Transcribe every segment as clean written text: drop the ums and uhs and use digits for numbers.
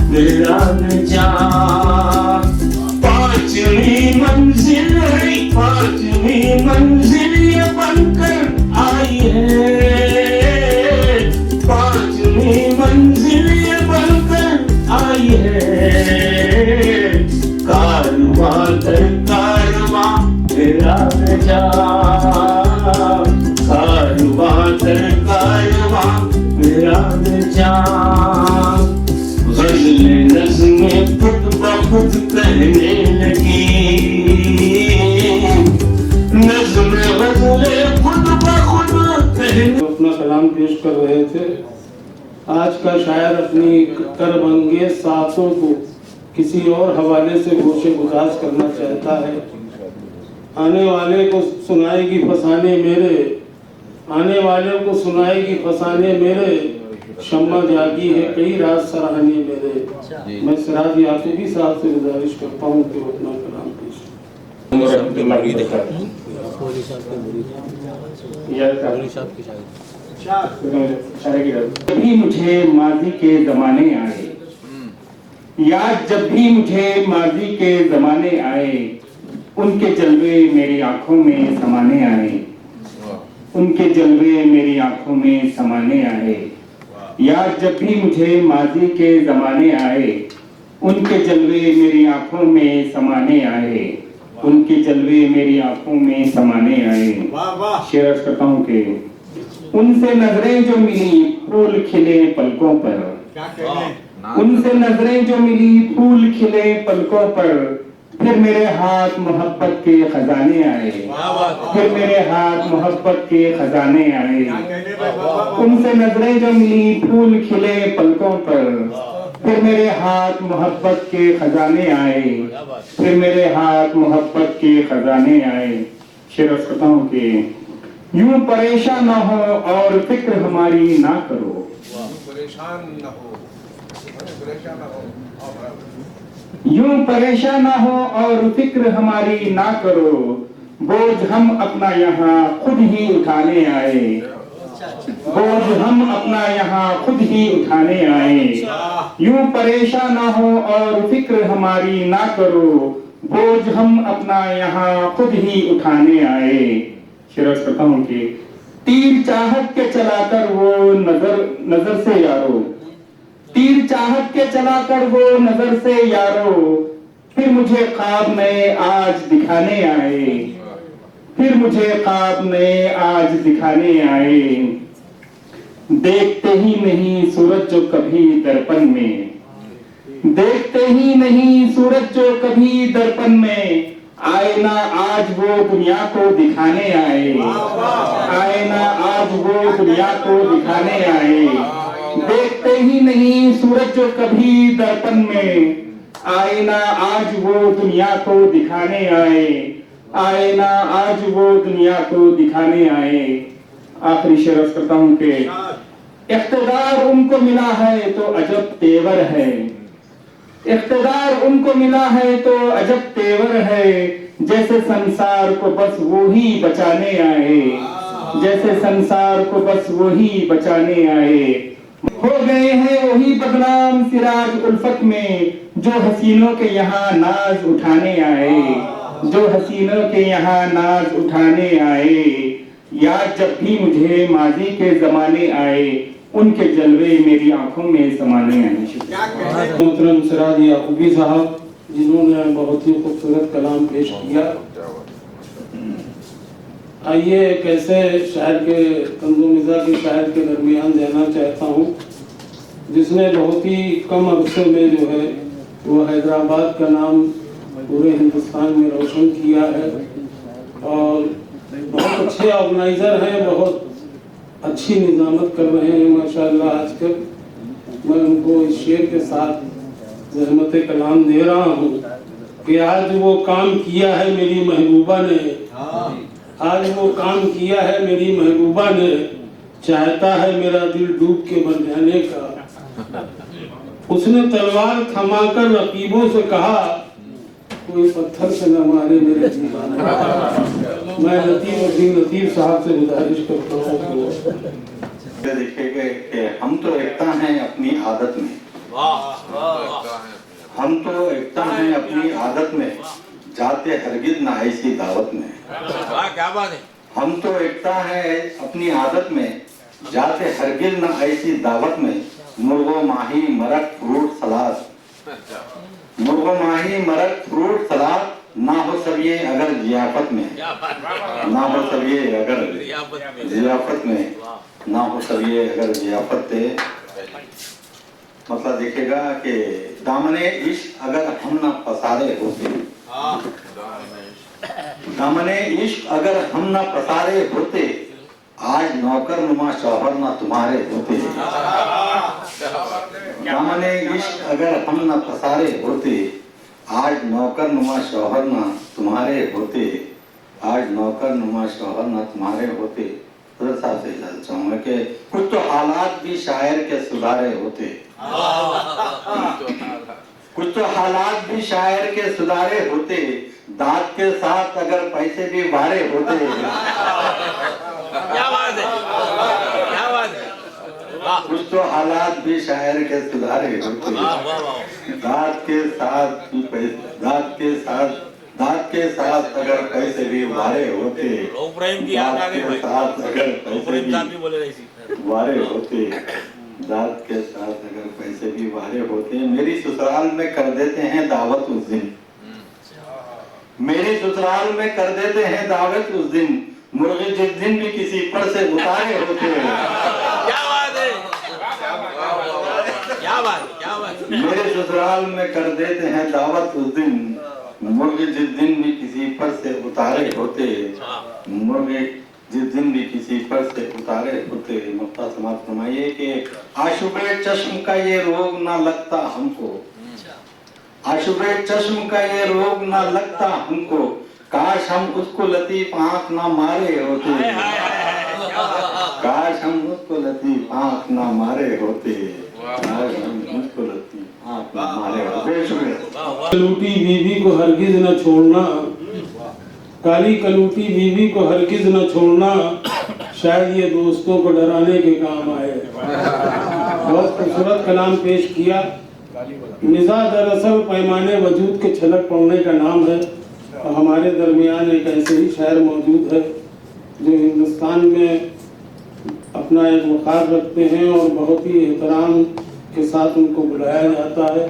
मेरा निजात। पांचवी मंजिल है, पांचवी मंजिल ये बनकर आई है, पांचवी मंजिल ये बनकर आई है। कारवां दर कारवां मेरा निजात, कारवां दर कारवां मेरा निजात। गज़लें नज़्में खुद ब खुद कहने लगी, नज़्में गज़लें खुद ब खुद कहने। अपना कलाम पेश कर रहे थे। आज का शायर अपनी करबंगे साथों को किसी और हवाले से गोशे गुदाज करना चाहता है। आने वाले को सुनाएगी फसाने मेरे, आने वाले को सुनाएगी फसाने मेरे, शम्मा जागी है कई रात सराहने मेरे। मैं सिराज याकूबी साहब से गुजारिश करता हूँ कि वो अपना कलाम पेश जब भी मुझे माजी के जमाने आए, याद जब भी मुझे माजी के जमाने आए, उनके जलवे मेरी आंखों में समाने आए, उनके जलवे मेरी आंखों में समाने आए। याद जब भी मुझे माजी के जमाने आए, उनके जलवे मेरी आंखों में समाने आए, उनके जलवे मेरी आंखों में समाने आए। शेर अर्ज करता हूँ कि उनसे नजरें जो मिली फूल खिले पलकों पर, उनसे नजरें जो मिली फूल खिले पलकों पर, फिर मेरे हाथ मोहब्बत के खजाने आए, फिर मेरे हाथ मोहब्बत के खजाने आए। उनसे नजरें जो मिली फूल खिले पलकों पर, फिर मेरे हाथ मोहब्बत के खजाने आए, फिर मेरे हाथ मोहब्बत के खजाने आए। शेर अर्ज करता हूँ कि यूं परेशान न हो और फिक्र हमारी ना करो, परेशान न हो, परेशान न हो, यूं परेशान ना हो और फिक्र हमारी ना करो, बोझ हम अपना यहाँ खुद ही उठाने आए, बोझ हम अपना यहाँ खुद ही उठाने आए। यूं परेशान ना हो और फिक्र हमारी ना करो, बोझ हम अपना यहाँ खुद ही उठाने आए। शेर अर्ज करता हूँ कि तीर चाहत के चलाकर वो नजर से यारो, तीर चाहत के चलाकर वो नजर से यारो, फिर मुझे ख्वाब नए आज दिखाने आए, फिर मुझे ख्वाब नए आज दिखाने आए। देखते ही नहीं सूरज जो कभी दर्पण में, देखते ही नहीं सूरज जो कभी दर्पण में, आए ना आज वो दुनिया को दिखाने आए, आए ना आज वो दुनिया को दिखाने आए। देखते ही नहीं सूरज जो कभी दर्पण में, आए ना आज वो दुनिया को दिखाने आए, आए ना आज वो दुनिया को दिखाने आए। आखिरी शेर अर्ज करता हूँ कि इख्तिदार उनको मिला है तो अजब तेवर है, इख्तिदार उनको मिला है तो अजब तेवर है, जैसे संसार को बस वो ही बचाने आए, जैसे संसार को बस वो ही बचाने आए। हो गए हैं वही बदनाम सिराज उल्फत में, जो हसीनों के यहाँ नाज उठाने आए, जो हसीनों के यहाँ नाज उठाने आए। याद जब भी मुझे माजी के जमाने आए, उनके जलवे मेरी आंखों में समाने आए। मोहतरम सिराज याकूबी साहब जिन्होंने बहुत ही खूबसूरत कलाम पेश किया। आइए एक ऐसे शायर के तंज़ुमिज़ा के शायर के दरमियान देना चाहता हूँ जिसने बहुत ही कम अरसे में जो है वो हैदराबाद का नाम पूरे हिंदुस्तान में रोशन किया है और बहुत अच्छे ऑर्गेनाइज़र हैं, बहुत अच्छी निज़ामत कर रहे हैं माशाअल्लाह। आजकल मैं उनको इस शेर के साथ ज़हमत कलाम दे रहा हूँ कि आज वो काम किया है मेरी महबूबा ने, आज वो काम किया है मेरी महबूबा ने, चाहता है मेरा दिल डूब के मर जाने का। उसने तलवार थमाकर रकीबों से कहा कोई पत्थर से न मारे मेरे दीवाना। मैं लतीफ़ साहब से गुजारिश करता हूँ देखिए कि हम तो एकता हैं अपनी आदत में, हम तो एकता हैं अपनी आदत में, जाते हरगिज ना ऐसी दावत में। क्या बात है। हम तो एकता है अपनी आदत में, जाते हरगिज ना ऐसी दावत में। मुर्गो माही मरक फ्रूट सलाद, मुर्गो माही मरक फ्रूट सलाद, ना हो सब ये अगर जियाफत में, ना हो सब ये अगर जियाफत में, ना हो सब ये अगर जियाफत पे। मतलब देखेगा कि दामने इश्क अगर हम ना पसारे होते, दामने इश्क अगर हम ना पसारे होते, आज नौकर नुमा शौहर ना तुम्हारे होते। दामने इश्क अगर हम ना पसारे होते, आज नौकर नुमा शौहर ना तुम्हारे होते, आज नौकर नुमा शौहर ना तुम्हारे होते। हज़रत साहब से इजाज़त चाहूँगा कि कुछ तो हालात भी शायर के सुधारे होते, कुछ तो हालात भी शायर के सुधारे होते, दांत के साथ अगर पैसे भी वारे होते। क्या बात है, क्या बात है। कुछ तो हालात भी शायर के सुधारे होते, दांत के साथ अगर पैसे भी वारे होते, प्रेम की दांत के साथ अगर पैसे भी वारे होते, दांत के साथ अगर पैसे भी वारे होते। मेरी ससुराल में कर देते हैं दावत उस दिन, मेरी ससुराल में कर देते हैं दावत उस दिन, मुर्गे जिस दिन भी किसी पर से उतारे होते। क्या बात है, क्या बात, क्या बात। मेरे ससुराल में कर देते हैं दावत उस दिन, मुर्गे जिस दिन भी किसी पर से उतारे होते, मुर्गे जिस दिन भी किसी पर से उतारे होते। मुफ्ता समाज फरमाइए कि आशुबे चश्म का ये रोग ना लगता हमको, आशुबे चश्म का ये रोग ना लगता हमको, काश हम उसको लतीफ आंख ना मारे होते, काश हम उसको लतीफ आंख ना मारे होते, काश हम उसको लतीफ आंख ना मारे होते। शुक्रिया। कलूटी बीवी को हरगिज न छोड़ना, काली कलूटी बीवी को हरगिज न छोड़ना, शायद ये दोस्तों को डराने के काम आए। बहुत खूबसूरत कलाम पेश किया। मिजाज दरअसल पैमाने वजूद के छलक पड़ने का नाम है, और हमारे दरमियान एक ऐसे ही शायर मौजूद है जो हिंदुस्तान में अपना एक वक़ार रखते हैं और बहुत ही एहतराम के साथ उनको बुलाया जाता है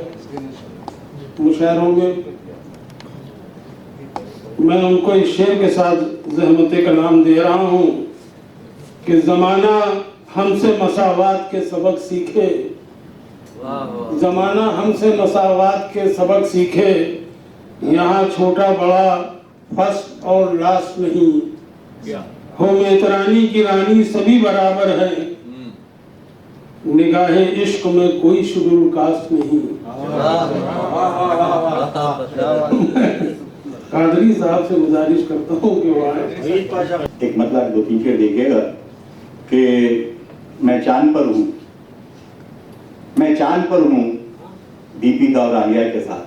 मुशायरों में। मैं उनको इस शेर के साथ ज़हमत कलाम दे रहा हूँ कि ज़माना हमसे मसावात के सबक सीखे, ज़माना हमसे मसावात के सबक सीखे, यहाँ छोटा बड़ा फर्स्ट और लास्ट नहीं, हो मेतरानी की रानी सभी बराबर है, निगाहे इश्क में कोई शेड्यूल कास्ट नहीं। कादरी साहब से गुजारिश करता हूँ कि वहाँ एक मतलब दो तीन शेर देखिएगा कि मैं चांद पर हूँ, मैं चांद पर हूँ दीपिका और आलिया के साथ।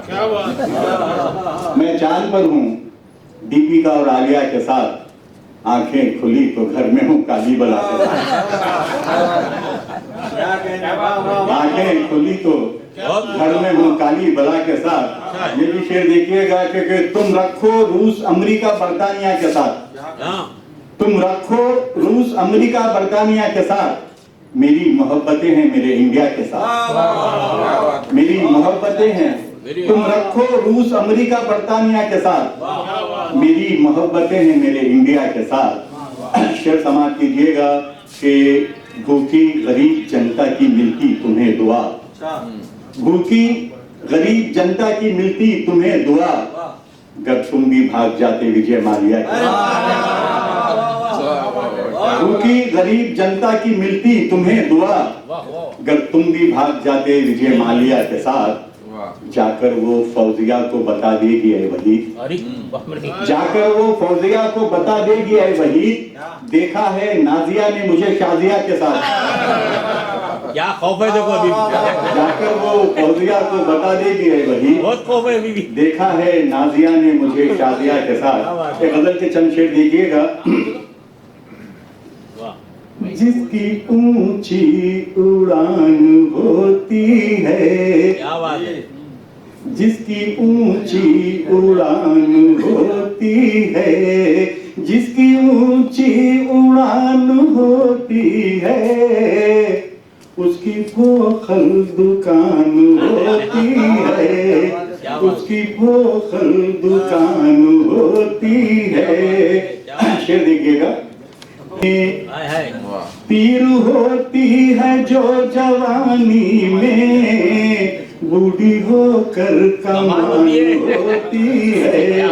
क्या बात। मैं चांद पर हूँ दीपिका और आलिया के साथ, आंखें खुली तो घर में हूँ काली बला के साथ। आंखें खुली तो घर में हूँ काली बला के साथ। ये भी शेर देखिएगा कि तुम रखो रूस अमेरिका बरतानिया के साथ, तुम रखो रूस अमेरिका बरतानिया के साथ, मेरी मोहब्बतें हैं मेरे इंडिया के साथ, मेरी मोहब्बतें हैं। तुम रखो रूस अमेरिका बरतानिया के साथ, मेरी मोहब्बतें हैं मेरे इंडिया के साथ। शेर समाप्त कीजिएगा कि भूखी गरीब जनता की मिलती तुम्हें दुआ, भूखी गरीब जनता की मिलती तुम्हें दुआ, जब तुम भी भाग जाते विजय माल्या के साथ। भूखी गरीब जनता की मिलती तुम्हें दुआ, जब तुम भी भाग जाते विजय माल्या के साथ। जाकर वो फौजिया को बता देगी ऐ वही, जाकर वो फौजिया को बता देगी ऐ वही, देखा है नाजिया ने मुझे शाजिया के साथ। क्या खौफ है देखो अभी, जाकर वो फौजिया को बता देगी ऐ वही, बहुत खौफ है अभी भी। देखा है नाजिया ने मुझे शाजिया के साथ। एक गजल के चंद शेर देखिएगा। जिसकी ऊंची उड़ान होती जिसकी ऊंची उड़ान होती है, जिसकी ऊंची उड़ान होती है, उसकी फोखल दुकान होती है, उसकी फोखल दुकान होती है। शेर देखिएगा। पीर होती है जो जवानी में, बूढ़ी होकर कमान होती है,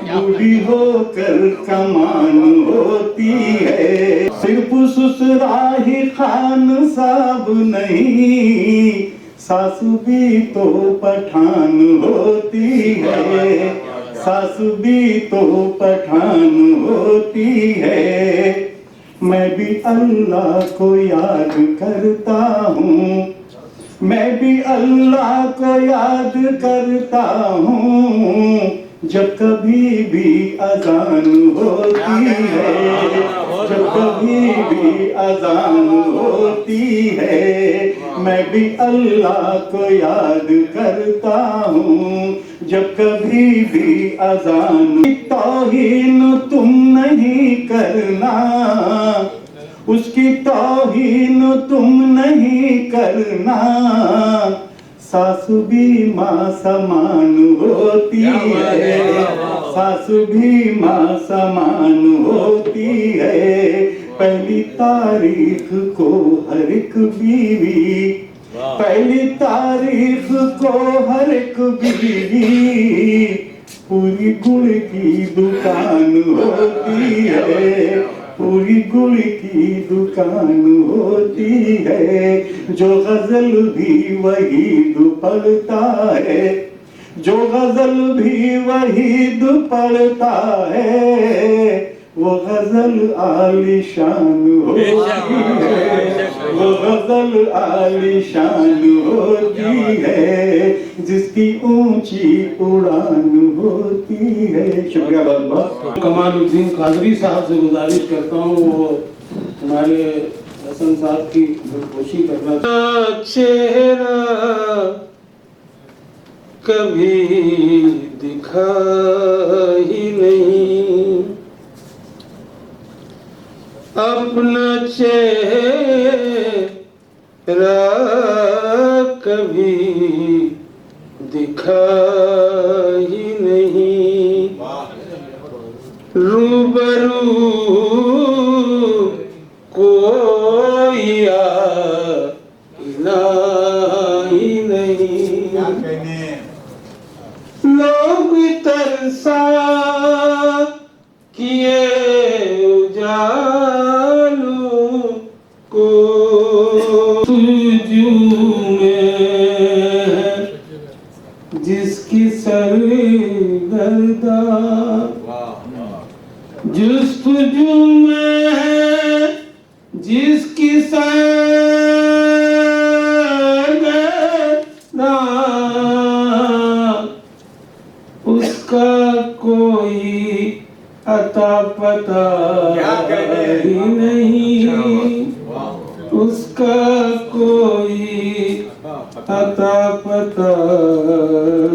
बूढ़ी होकर कमान होती है। सिर्फ ससुराही खान साहब नहीं, सासु भी तो पठान होती है, सासु भी तो पठान होती है। मैं भी अल्लाह को याद करता हूँ, मैं भी अल्लाह को याद करता हूँ, जब कभी भी अजान होती है, जब कभी भी अजान होती है। मैं भी अल्लाह को याद करता हूँ, जब कभी भी अजान। तौहीन तुम नहीं करना, उसकी तौहीन तुम नहीं करना, सासु भी माँ समान होती है, सासु भी माँ समान होती है। पहली तारीख को हर एक बीवी, पहली तारीख को हर एक बीवी, पूरी गुड़ की दुकान होती है, पूरी गुड़ की दुकान होती है। जो गजल भी वही पढ़ता है, जो गजल भी वही पढ़ता है, वो गजल आलिशान होती है, वो गजल आलिशान होती है, जिसकी ऊंची उड़ान होती है। शुक्रिया बहुत बहुत। कमालुद्दीन कादरी साहब से गुजारिश करता हूँ वो हमारे हसन साहब की खुशी करना। चेहरा कभी दिखा ही नहीं, अपना चेहरा कभी दिखा ही नहीं, रूबरू कोई आईना ही नहीं। लोग तरसा किए उजालों को, तुझू में है जिसकी सरगर्दा, जुस्तजू में है जिसकी सरगर्दा, उसका कोई अता पता ही नहीं, उसका कोई अता पता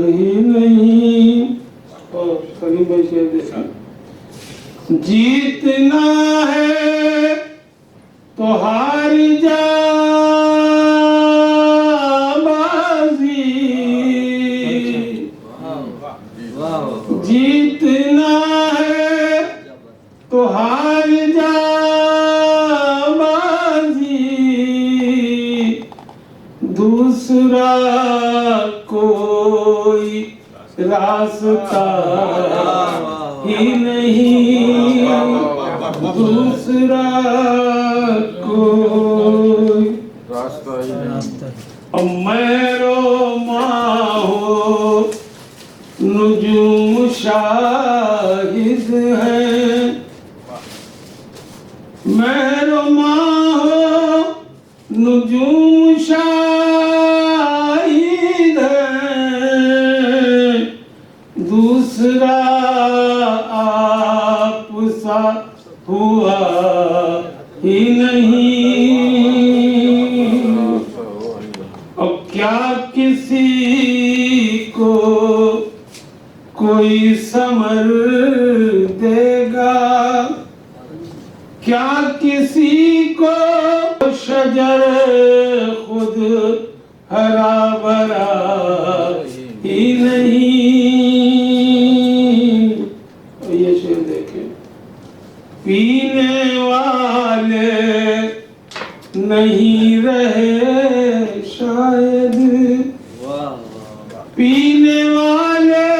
ही नहीं। और सलीम भाई शेर देखा। जीतना है तो हार जा बाजी, जीतना है तो हार जा बाजी, दूसरा कोई रास्ता ही नहीं, दूसरा कोई रास्ता ही नहीं। अब मेरो माहो नुजूम शाहिद है, मेरो माहो नुजूम शाहिद है, दूसरा आप सा हुआ ही नहीं। अब क्या किसी को कोई समर देगा, क्या किसी को शजर खुद हरा भरा ही नहीं। ये शेर देखें, पीने वाले नहीं रहे शायद, पीने वाले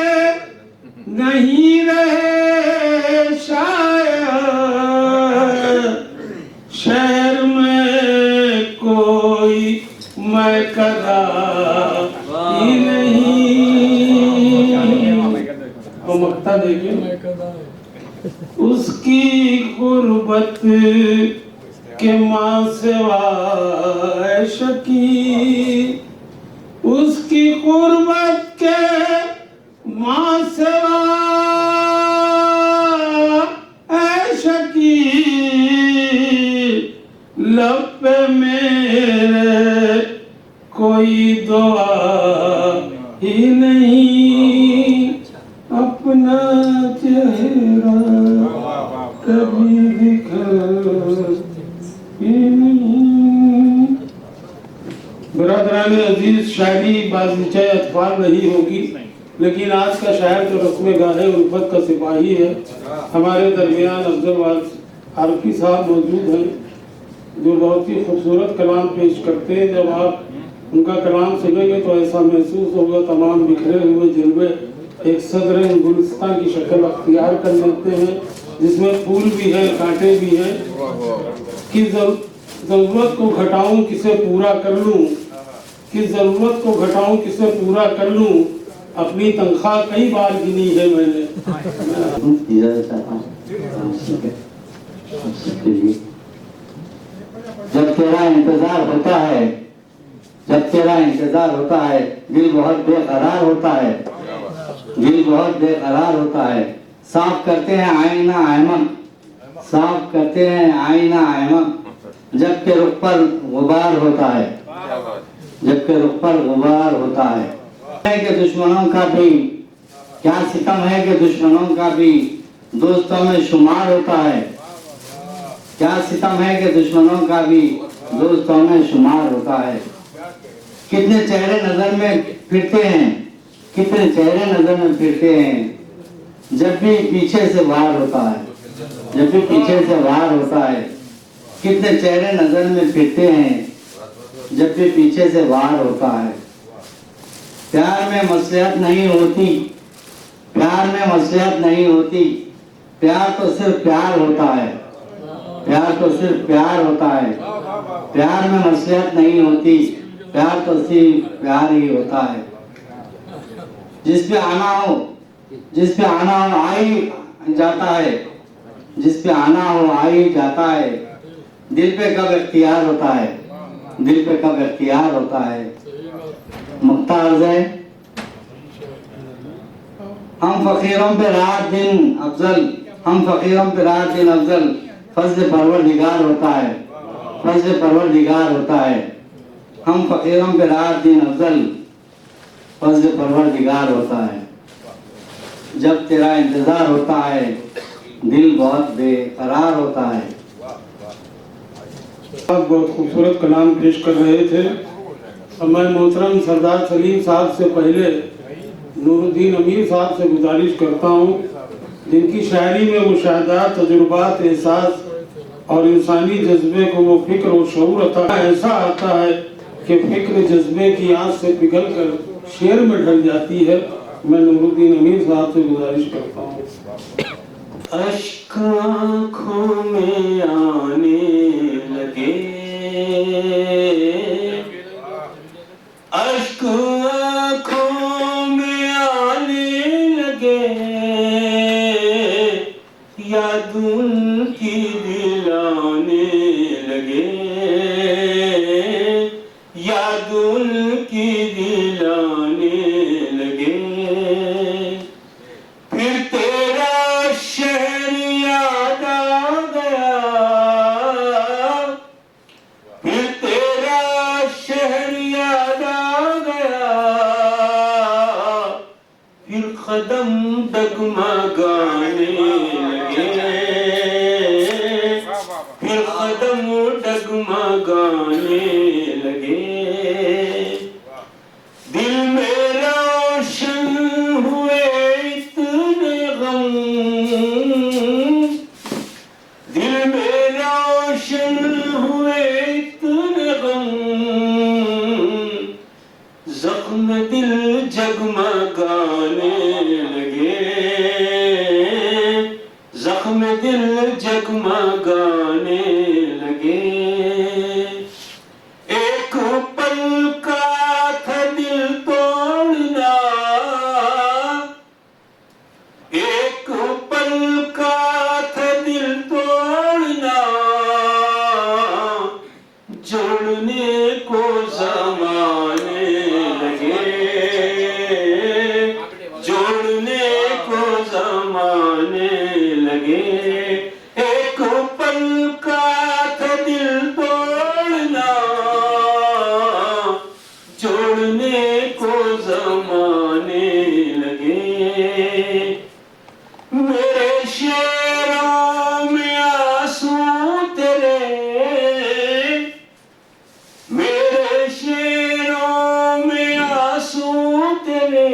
नहीं रहे शायद, शहर में कोई महकदा ही नहीं। और मक्ता देखिए, उसकी गुर्बत के माँ सिवाय शकी, उसकी गुर्बत के माँ सिवाय शकी, लब पे मेरे कोई दुआ ही नहीं, अपना चेहरा कभी दिखा ही नहीं। बिरादरान अजीज, शायरी बाज़-ए अतफाल नहीं होगी, लेकिन आज का शायर जो रस्म गाहे उल्फत का सिपाही है, हमारे दरमियान अफजल आरफी साहब मौजूद हैं, जो बहुत ही खूबसूरत कलाम पेश करते हैं। जब आप उनका कलाम सुनेंगे तो ऐसा महसूस होगा तमाम बिखरे हुए जलवे एक सदर गुलिस्तान की शक्ल अख्तियार कर लेते हैं, जिसमें फूल भी है, कांटे भी हैं। कि जरूरत को घटाऊं किसे पूरा कर लूं, कि जरूरत को घटाऊं किसे पूरा कर लूं, अपनी तनख्वाह कई बार गिनी है मैंने। जब तेरा इंतजार होता है, जब तेरा इंतजार होता है, दिल बहुत बेकरार होता है, दिल बहुत बेकरार होता है। साफ करते हैं आईना अहमद, साफ करते हैं आईना अहमद, जब के रुख पर गुबार होता है, जब के रुख पर गुबार होता है। कि दुश्मनों का भी क्या सितम है, कि दुश्मनों का भी दोस्तों में शुमार होता है, क्या सितम है कि दुश्मनों का भी दोस्तों में शुमार होता है। कितने चेहरे नजर में फिरते हैं, कितने चेहरे नजर में फिरते हैं, जब भी पीछे से वार होता है, जब भी पीछे से वार होता है। कितने चेहरे नजर में फिरते हैं, जब भी पीछे से वार होता है। प्यार में मसलियत नहीं होती, प्यार में मसलियत नहीं होती, प्यार तो सिर्फ प्यार होता है, प्यार तो सिर्फ प्यार होता है। प्यार में मसलियत नहीं होती, प्यार तो सिर्फ प्यार ही होता है। जिस पे आना हो, जिस पे आना हो आ ही जाता है, जिस पे आना हो आ ही जाता है। दिल पे कब इख्तियार होता है, दिल पे कब इख्तियार होता है। मुक्ता अर्ज़ है, हम फकीरों पे रात दिन अफजल, हम फकीरों पे रात दिन अफजल, फज़्ल परवरदिगार होता है, फज़्ल परवरदिगार होता है। हम फकीरों पे रात दिन अफजल, फज़्ल परवरदिगार होता है। जब तेरा इंतजार होता है, दिल बहुत बेकरार होता है। आप बहुत खूबसूरत कलाम पेश कर रहे थे। अब मैं मोहतरम सरदार सलीम साहब से पहले नूरुद्दीन अमीर साहब से गुजारिश करता हूँ, जिनकी शायरी में मुशाहदात, तजुर्बात, एहसास और इंसानी जज्बे को वो फिक्र और शऊर अता ऐसा आता है कि फिक्र जज्बे की आँच से पिघल कर शेर में ढल जाती है। मैं नूरुद्दीन अमीर साहब से गुजारिश करता हूँ। अश्क आँखों में आने लगे, अश्क आँखों में आने लगे, याद उनकी दिलाने लगे, याद उनकी दिलाने लगे। फिर तेरा शहर याद आ गया, फिर तेरा शहर याद आ कदम डगमगाने लगे, फिर कदम डगमगाने लगे। दिल में रोशन हुए इतने गम, दिल में रोशन हुए इतने गम, जख्म दिल जगमगाने लगे, जख्म दिल जगमगाने लगे। एक पल का था दिल तोड़ना, एक पल का था दिल तोड़ना, जोड़ने को ज़माने लगे, जोड़ने को ज़माने लगे। एक पल का था दिल तोड़ना, जोड़ने को ज़माने लगे। मेरे शेरों में आंसू तेरे, मेरे शेरों में आंसू तेरे,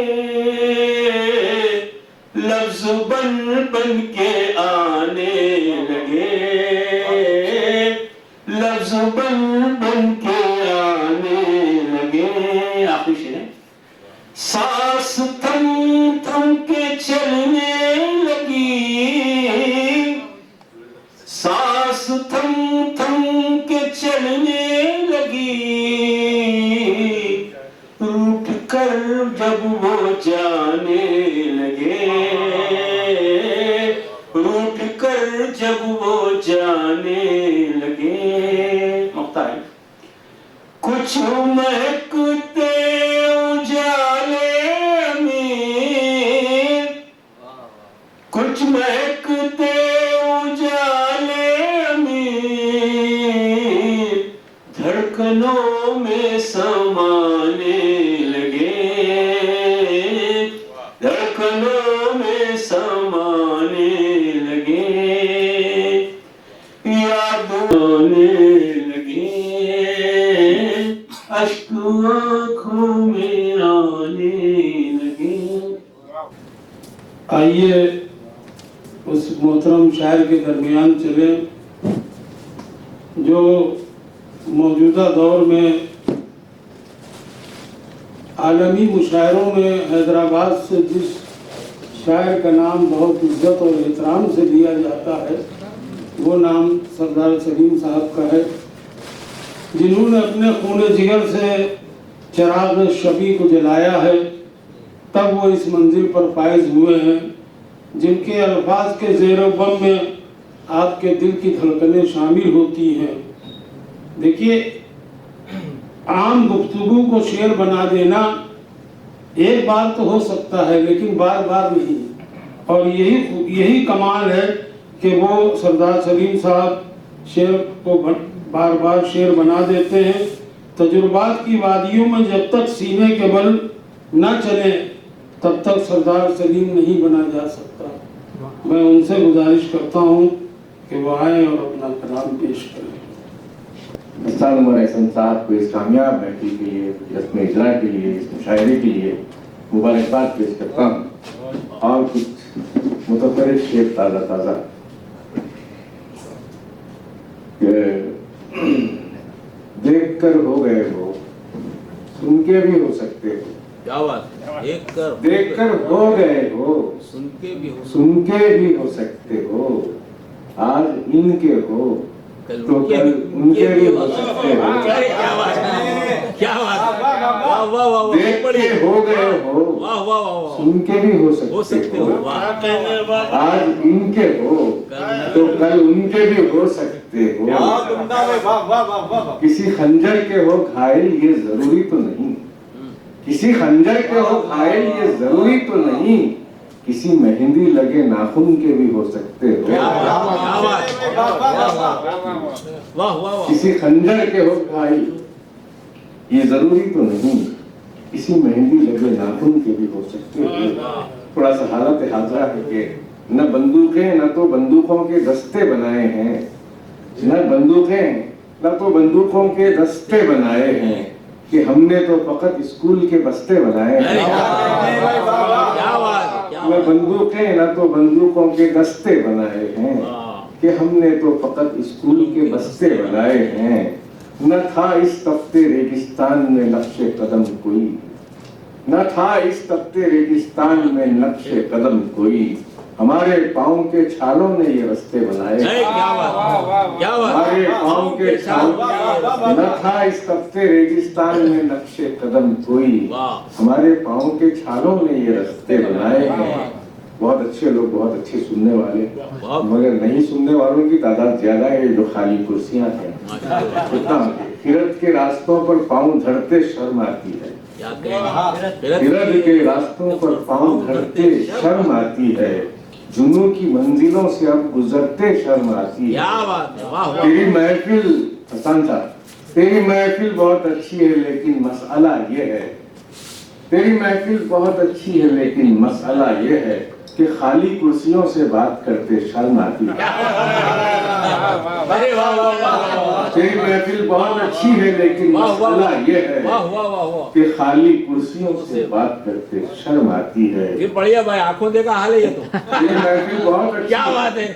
लफ्ज बन बन के आने लगे, लफ्ज बन बन के आने लगे। आखिरी शेर है। सांस थम थम के चलने लगी, सांस थम थम के चलने लगी, रूठ कर जब वो जाने लगे, रूठ कर जब वो जाने लगे। मुक्ता है। कुछ महकते उजाले में, कुछ महकते उजाले में, धड़कनों में समाने लगे, धड़कनों में समाने लगे। याद आने लगे, अश्क आँखों में आने लगे। आइए उस मोहतरम शायर के दरमियान चले जो मौजूदा दौर में आलमी मुशायरों में हैदराबाद से जिस शायर का नाम बहुत इज्जत और एहतराम से लिया जाता है, वो नाम सरदार सलीम साहब का है, जिन्होंने अपने खून जिगर से चिराग शबी को जलाया है, तब वो इस मंजिल पर फायज हुए हैं, जिनके अल्फाज के ज़ेर बम में आपके दिल की धड़कनें शामिल होती हैं। देखिए, आम गुफ्तगू को शेर बना देना एक बार तो हो सकता है, लेकिन बार बार नहीं। और यही कमाल है कि वो सरदार सलीम साहब शेर को बार बार शेर बना देते हैं। तजुर्बात की वादियों में जब तक सीने के बल न चले, तब तक सरदार सलीम नहीं बना जा सकता। मैं उनसे गुजारिश करता हूँ कि वो आए और अपना कलाम पेश करें। उस्ताद उमर एहसन साहब को इस कामयाब महफिल के लिए, रस्म इजरा के लिए, इस मुशायरे के लिए मुबारकबाद पेश करता हूँ। और कुछ मुतफरिक शेर ताज़ा ताज़ा। देख कर हो गए हो, सुन के भी हो सकते हो। क्या बात है। देख कर हो गए हो, सुन के भी हो सकते हो। आज इनके हो तो कल उनके भी हो सकते हो। क्या बात है, क्या बात है। वाह वाह वाह। देख के हो गए हो, वाह वाह वाह। सुन के भी हो सकते हो। आज इनके हो तो कल उनके भी हो सकते हो। किसी खंजर के हो घायल ये जरूरी तो नहीं, किसी खंजर के हो घायल ये जरूरी तो नहीं, किसी मेहंदी लगे नाखून के भी हो सकते हो। किसी खंजर के हो घायल ये जरूरी तो नहीं, किसी मेहंदी लगे नाखून के भी हो सकते हैं। थोड़ा सा हालत हाजरा है कि न बंदूकें न तो बंदूकों के दस्ते बनाए हैं, न बंदूकें न तो बंदूकों के दस्ते बनाए हैं, कि हमने तो फकत स्कूल के बस्ते बनाए हैं। न बंदूकें न तो बंदूकों के दस्ते बनाए हैं, कि हमने तो फकत स्कूल के बस्ते बनाए हैं। न था इस तख्ते रेगिस्तान में नक्शे कदम कोई, न था इस तख्ते रेगिस्तान में नक्शे कदम कोई, हमारे पाँव के छालों ने ये रास्ते बनाए। हमारे पाँव के छाल, न था इस तख्ते रेगिस्तान में नक्शे कदम कोई, हमारे पाँव के छालों ने ये रास्ते बनाए हैं। बहुत अच्छे लोग, बहुत अच्छे सुनने वाले, मगर नहीं सुनने वालों की तादाद ज्यादा है जो खाली कुर्सियां हैं। फिरत के रास्तों पर पाँव धरते शर्म आती है, फिरत के रास्तों पर पाँव धरते शर्म आती है, जुनू की मंजिलों से अब गुजरते शर्म आती है। तेरी महफिल, हसन साहब, तेरी महफिल बहुत अच्छी है लेकिन मसला ये है, तेरी महफिल बहुत अच्छी है लेकिन मसला ये है कि खाली कुर्सियों से बात करते शर्म आती है। तेरी महफिल बहुत अच्छी है लेकिन मसला ये है कि खाली कुर्सियों से बात करते शर्म आती है। फिर बढ़िया भाई, आंखों देखा हाल है ये तो। तेरी महफिल बहुत अच्छी, क्या बात है,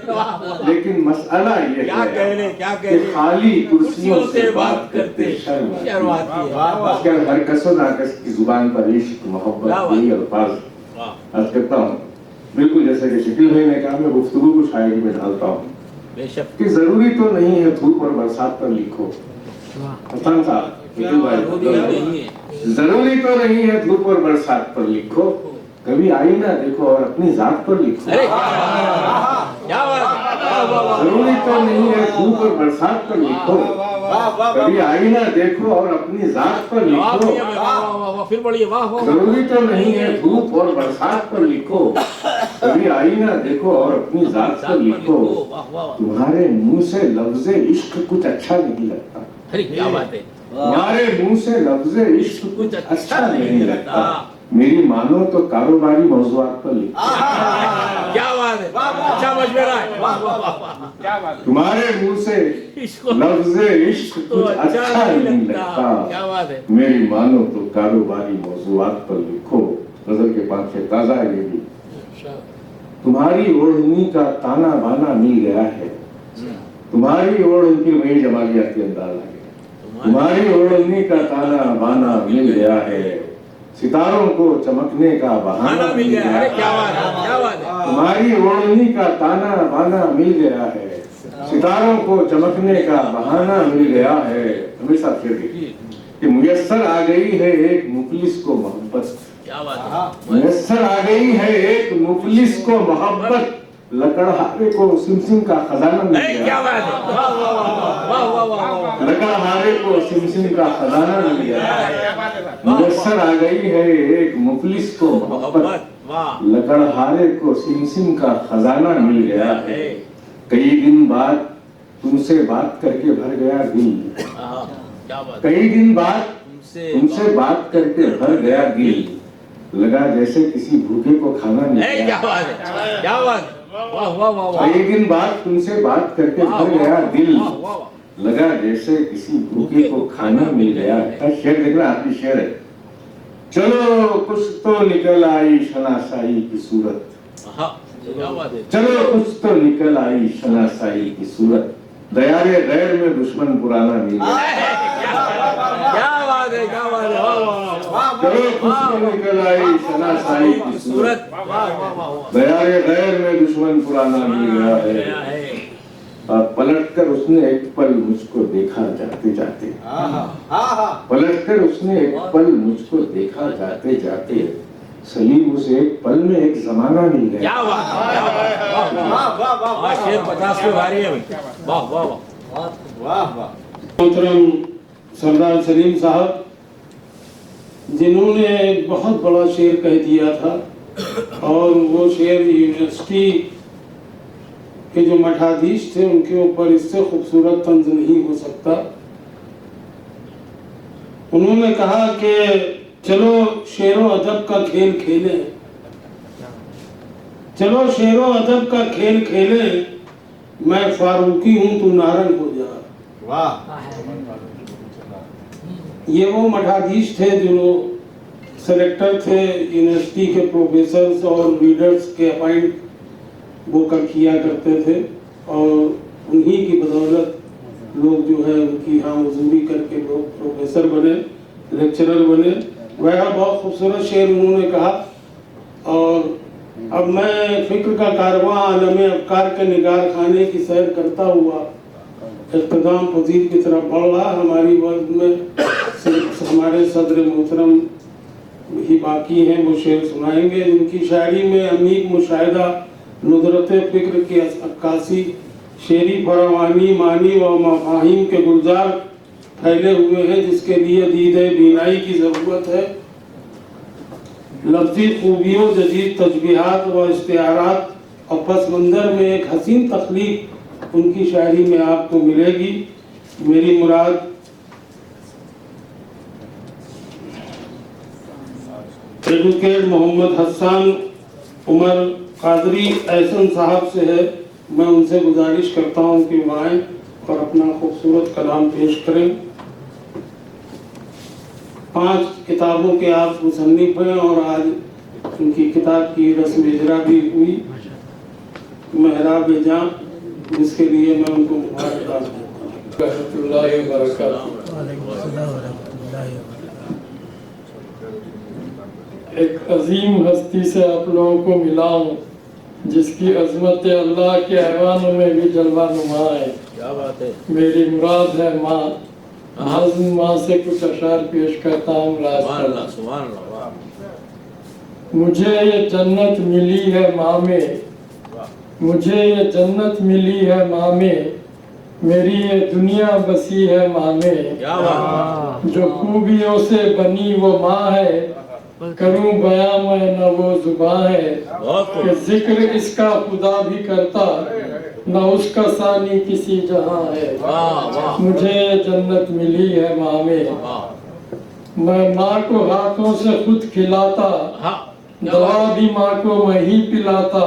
लेकिन मसला ये क्या है कह रहे, क्या कह कि रहे, खाली कुर्सियों से बात करते शर्म आती है। क्या हर कसो नाकस की जुबान पर इश्क मोहब्बत यही अल्फाज अर्ज करता हूँ। बिल्कुल जैसे कि शकील भाई ने कहा, मैं गुफ्तगू को शायरी में डालता हूँ कि जरूरी तो नहीं है धूप और बरसात पर लिखो। हसन साहब, जरूरी तो नहीं है धूप और बरसात पर लिखो, कभी आईना देखो और अपनी जात पर लिखो। जरूरी तो नहीं है धूप और बरसात पर लिखो, कभी आईना देखो और अपनी जात पर लिखो। फिर बढ़िया, वाह वाह। जरूरी तो नहीं है धूप और बरसात पर लिखो, कभी आईना देखो और अपनी जात पर लिखो। तुम्हारे मुंह से लफ्ज़े इश्क कुछ अच्छा नहीं लगता, अरे क्या बात है, तुम्हारे मुंह से लफ्ज़े इश्क कुछ अच्छा नहीं लगता, मेरी मानो तो कारोबारी मौज़ूआत पर लिखो। क्या बात है, अच्छा मशवरा है, वाह वाह वाह, क्या बात है। तुम्हारे मुंह से लफ्ज़े इश्क कुछ अच्छा नहीं लगता, क्या बात है। मेरी मानो तो कारोबारी मौज़ूआत पर लिखो। गजल के पांच से ताजा है ये भी। तुम्हारी ओढ़नी का ताना बाना मिल गया है, तुम्हारी ओढ़नी, वही जमालियाती अंदाज है, तुम्हारी ओढ़नी का ताना बाना मिल गया है, सितारों को चमकने का बहाना मिल गया है। क्या बात है, क्या बात है। तुम्हारी ओढ़नी का ताना बाना मिल गया है, सितारों को चमकने का बहाना मिल गया है। हमेशा फिर कि मुयस्सर आ गई है एक मुफलिस को मोहब्बत, क्या बात है, मुयस्सर आ गई है एक मुफलिस को मोहब्बत, लकड़हारे को सिमसिम का खजाना मिल गया। क्या बात है, वाह वाह वाह वाह वाह। लकड़हारे को सिमसिम का खजाना मिल गया। मुयस्सर आ गई है एक मुफलिस को मोहब्बत, लकड़हारे को सिमसिम का खजाना मिल गया है। कई दिन बाद तुमसे बात करके भर गया दिल, कई दिन बाद तुमसे बात करके भर गया दिल, लगा जैसे किसी भूखे को खाना मिल गया। क्या बात है, क्या बात है, वाह वाह वाह। कई दिन बाद तुमसे बात करके भर गया दिल, लगा जैसे किसी भूखे को खाना मिल गया। शेर देख रहा, आपकी शेर है। चलो कुछ तो निकल आई शनासाई की सूरत, चलो कुछ तो निकल आई शनासाई की सूरत, दयारे गैर में दुश्मन पुराना मिल गया। क्या बात है, क्या बात है, वाह वाह। चलो कुछ तो निकल आई शनासाई की सूरत, दयारे गैर में दुश्मन पुराना मिल गया है। पलटकर उसने एक पल मुझको देखा जाते जाते, पलटकर उसने एक पल मुझको देखा जाते जाते, सलीम उसे एक पल में एक जमाना मिल गया। क्या बात है, वाह शेर 50 पे भारी है भाई, वाह वाह वाह वाह। मोहतरम सरदार सलीम साहब, जिन्होंने एक बहुत बड़ा शेर कह दिया था, और वो शेर यूनिवर्सिटी के जो मठाधीश थे उनके ऊपर इससे खूबसूरत तंज नहीं हो सकता। उन्होंने कहा कि चलो शेरो अदब का खेल खेले, चलो शेरो अदब का खेल खेले, मैं फारूकी हूं तू नारंग हो जा। वाह। ये वो मठाधीश थे जो सेलेक्टर थे, यूनिवर्सिटी के प्रोफेसर्स और लीडर्स के अपॉइंट वो किया करते थे, और उन्हीं की बदौलत लोग जो है उनकी हाँ मजदूरी करके लोग प्रोफेसर बने, लेक्चरर बने। वह बहुत खूबसूरत शेर उन्होंने कहा। और अब मैं फिक्र का कारवां आलम अफकार के निगार खाने की सैर करता हुआ इख्तिताम पजीर की तरफ बढ़ रहा। हमारी वर्ग में सिर्फ हमारे सदर मोहतरम ही बाकी हैं, वो शेर सुनाएंगे जिनकी शायरी में अमीक मुशाहिदा, नुदरत फिक्र की अक्कासी, शेरी फरवानी, मानी व मफाहिम के गुलजार फैले हुए हैं, जिसके लिए दीदे बीनाई की ज़रूरत है। लफ्ज़ी खूबियों, जदीद तजबीहात व इश्तिहारात और पस मंज़र में एक हसीन तख्लीक उनकी शायरी में आपको मिलेगी। मेरी मुराद एडवोकेट मोहम्मद हसन उमर कादरी एहसन साहब से है। मैं उनसे गुजारिश करता हूं कि वो आएं और अपना खूबसूरत कलाम पेश करें। 5 किताबों के आप मुसन्निफ हैं और आज उनकी किताब की रस्म इजरा भी हुई, मेहराब जां, जिसके लिए मैं उनको मुबारकबाद देता हूं। एक अजीम हस्ती से आप लोगों को मिला हूँ, जिसकी अजमत अल्लाह के ऐवानों में भी जलवा नुमा है। क्या बात है। मेरी मुराद है माँ। हाज़िर माँ से कुछ अशार पेश करता हूँ। मुझे ये जन्नत मिली है माँ में, मुझे ये जन्नत मिली है माँ में, मेरी ये दुनिया बसी है माँ में। क्या बात। जो खूबियों से बनी वो माँ है, करूं बयां मैं न वो जुबान है कि जिक्र इसका खुदा भी करता, न उसका सानी किसी जहां है। मुझे जन्नत मिली है माँ में। मैं माँ को हाथों से खुद खिलाता, दवा भी माँ को मैं ही पिलाता।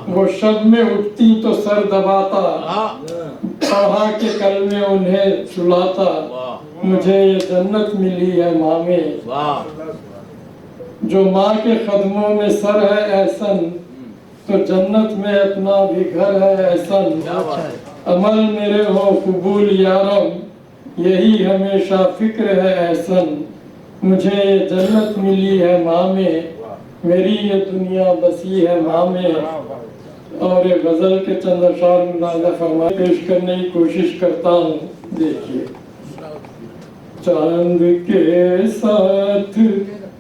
वो शब में उठती तो सर दबाता, पढ़ा के कलमे उन्हें सुलाता। मुझे ये जन्नत मिली है माँ में। जो माँ के कदमों में सर है एहसन, तो जन्नत में अपना भी घर है एहसन। अमल मेरे हो कबूल यारम, यही हमेशा फिक्र है एहसन। मुझे ये जन्नत मिली है माँ में, मेरी ये दुनिया बसी है माँ में। और ये गजल के चंद अशार मुनाज़ा फरमा पेश करने की कोशिश करता हूँ। देखिए, चांद के साथ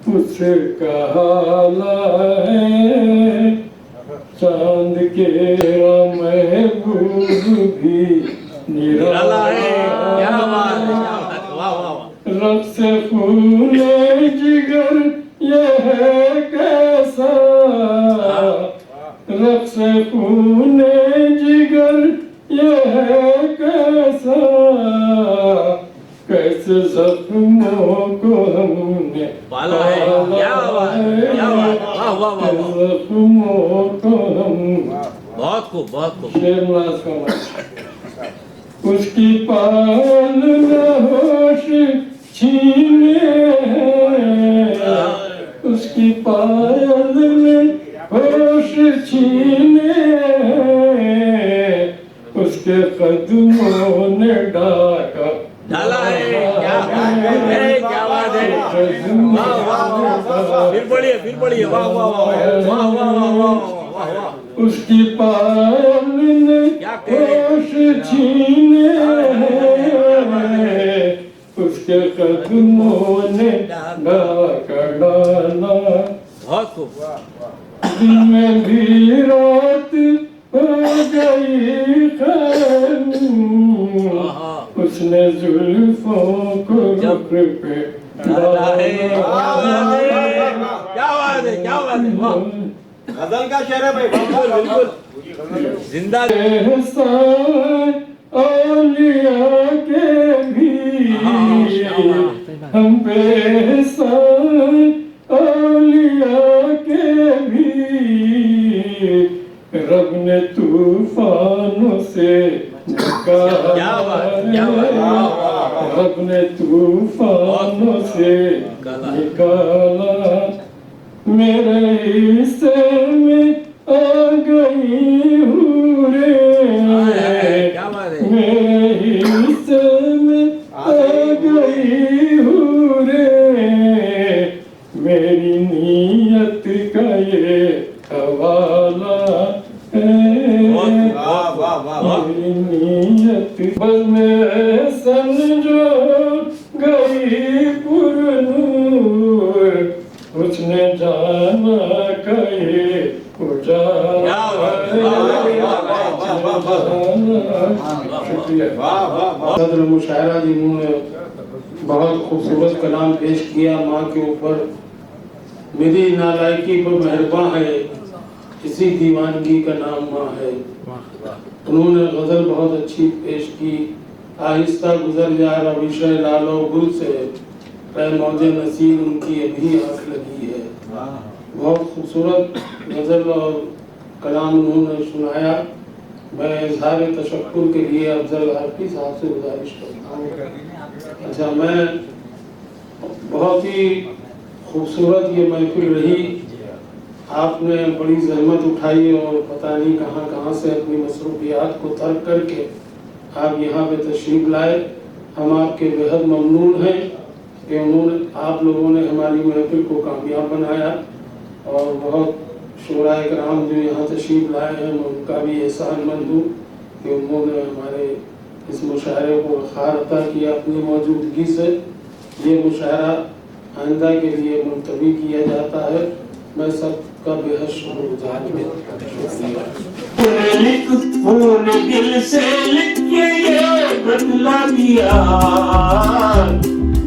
उसका हाला है, चांद के महबूब भी निराला है। रब से फूले जिगर ये है कैसा, रब से फूले जिगर ये है कैसा, कैसे जख्मों को हमने पाला है। क्या बात है, क्या बात। वाह वाह वाह। जख्मों को हम बहुत खूब, बहुत खूब। उसकी पाल होश छीने, उसकी पायल में होश छीने, उसके कदमों ने डाका डाला है। क्या बात है, क्या बात है। वाह वाह वाह। फिर बढ़िए। वाह वाह वाह वाह वाह वाह। उसकी पायल ने होश छीने, उसके कदमों ने डाका डाला। बहुत खूब। दिन में भी रात हो गई खैम, उसने जुल्फों को रुख पे डाला है। क्या बात है, क्या बात है। वाह, गजल का शेर है भाई। बिल्कुल जिंदा। औलिया के भी हम पे से क्या बात अपने तूफानों से निकाला मेरे हिस्से में आ गई हूँ रे क्या बात है मेरे हिस्से में आ गई हूँ रे मेरी नीयत का ये हवाला वाह वाह वाह मेरी नीयत बस में समझो गई पुरनूर उसने जाना कहे उजाला सदर मुशायरा जिन्होंने बहुत खूबसूरत कलाम पेश किया माँ के ऊपर मेरी नालायकी पर मेहरबान है इसी दीवानगी का नाम माँ है। उन्होंने गजल बहुत अच्छी पेश की आहिस्ता गुजर जा रविशय लालो गुल से मौजे नसीब उनकी अभी आंख लगी है। बहुत खूबसूरत गजल और कलाम उन्होंने सुनाया। मैं इजहार तशक्कुर के लिए अफजल हाफिज साहब से गुजारिश करता हूँ। अच्छा, मैं बहुत ही खूबसूरत ये महफिल रही। आपने बड़ी जहमत उठाई और पता नहीं कहाँ कहाँ से अपनी मसरूफियात को तर्क करके आप यहाँ पे तशरीफ लाए। हम आपके बेहद ममनून हैं कि आप लोगों ने हमारी महफिल को कामयाब बनाया और बहुत शुराए कराम जो यहाँ तशरीफ लाए हैं मैं उनका भी एहसानमंद हूँ कि उन्होंने हमारे इस मुशायरे को वक़ार अता किया अपनी मौजूदगी से। ये मुशायरा आइंदा के लिए मुलतवी किया जाता है। मैं सबका बेहद शुक्रगुजार पूरे दिल से लिख के ये बदला दिया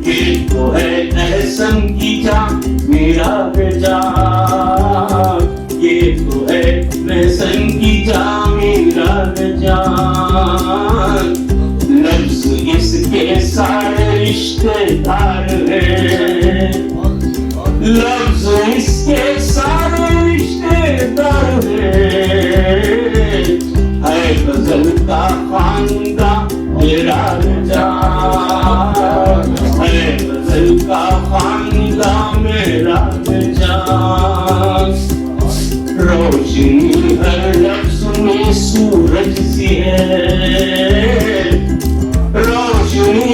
ये तो है एहसन की जान मेरा बेजान ये तो है एहसन की जान मेरा बेजान लफ्ज़ इसके सारे रिश्तेदार हैं लफ्ज़ इसके सारे रिश्तेदार है गजल का खानदा मेरा जान है गजल का खानदा मेरा जान रोशनी हर लफ्ज़ में सूरज सी है रोशनी